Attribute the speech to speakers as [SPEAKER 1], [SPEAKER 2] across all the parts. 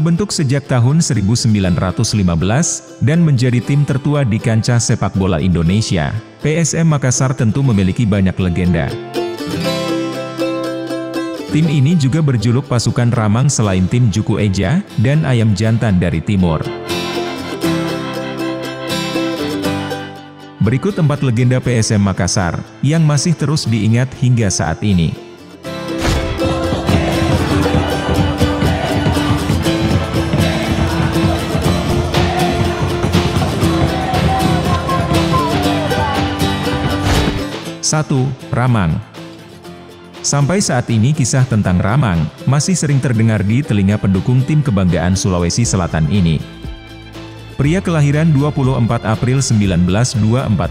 [SPEAKER 1] Terbentuk sejak tahun 1915 dan menjadi tim tertua di kancah sepak bola Indonesia, PSM Makassar tentu memiliki banyak legenda. Tim ini juga berjuluk pasukan Ramang selain tim Juku Eja dan Ayam Jantan dari Timur. Berikut 4 legenda PSM Makassar yang masih terus diingat hingga saat ini. Satu, Ramang. Sampai saat ini kisah tentang Ramang masih sering terdengar di telinga pendukung tim kebanggaan Sulawesi Selatan ini. Pria kelahiran 24 April 1924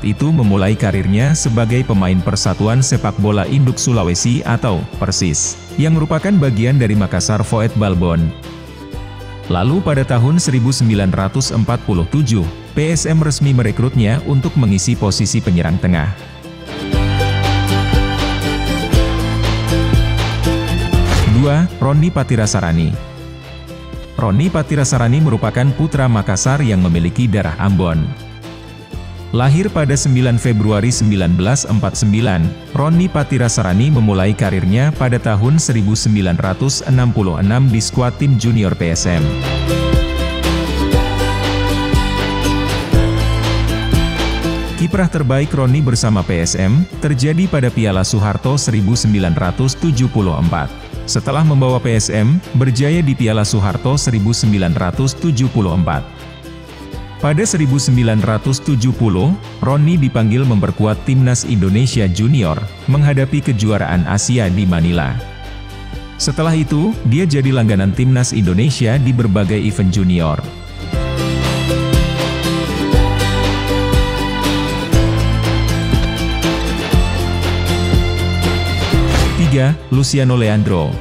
[SPEAKER 1] itu memulai karirnya sebagai pemain Persatuan Sepak Bola Induk Sulawesi atau Persis, yang merupakan bagian dari Makassar Voet Balbon. Lalu pada tahun 1947, PSM resmi merekrutnya untuk mengisi posisi penyerang tengah. 2. Roni Patirasarani. Roni Patirasarani merupakan putra Makassar yang memiliki darah Ambon. Lahir pada 9 Februari 1949, Roni Patirasarani memulai karirnya pada tahun 1966 di skuad tim junior PSM. Kiprah terbaik Roni bersama PSM terjadi pada Piala Soeharto 1974. Setelah membawa PSM berjaya di Piala Soeharto 1974. Pada 1970, Roni dipanggil memperkuat timnas Indonesia Junior menghadapi kejuaraan Asia di Manila. Setelah itu, dia jadi langganan timnas Indonesia di berbagai event junior. 3. Luciano Leandro.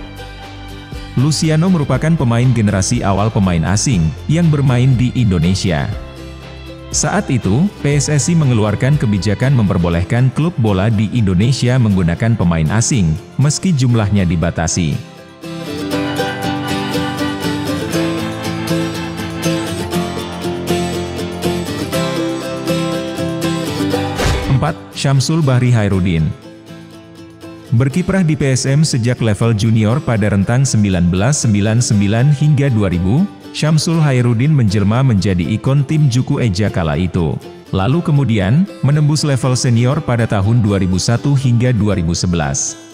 [SPEAKER 1] Luciano merupakan pemain generasi awal pemain asing yang bermain di Indonesia. Saat itu, PSSI mengeluarkan kebijakan memperbolehkan klub bola di Indonesia menggunakan pemain asing, meski jumlahnya dibatasi. 4. Syamsul Bahri Hairudin. Berkiprah di PSM sejak level junior pada rentang 1999 hingga 2000, Syamsul Hairudin menjelma menjadi ikon tim Juku Eja kala itu. Lalu kemudian, menembus level senior pada tahun 2001 hingga 2011.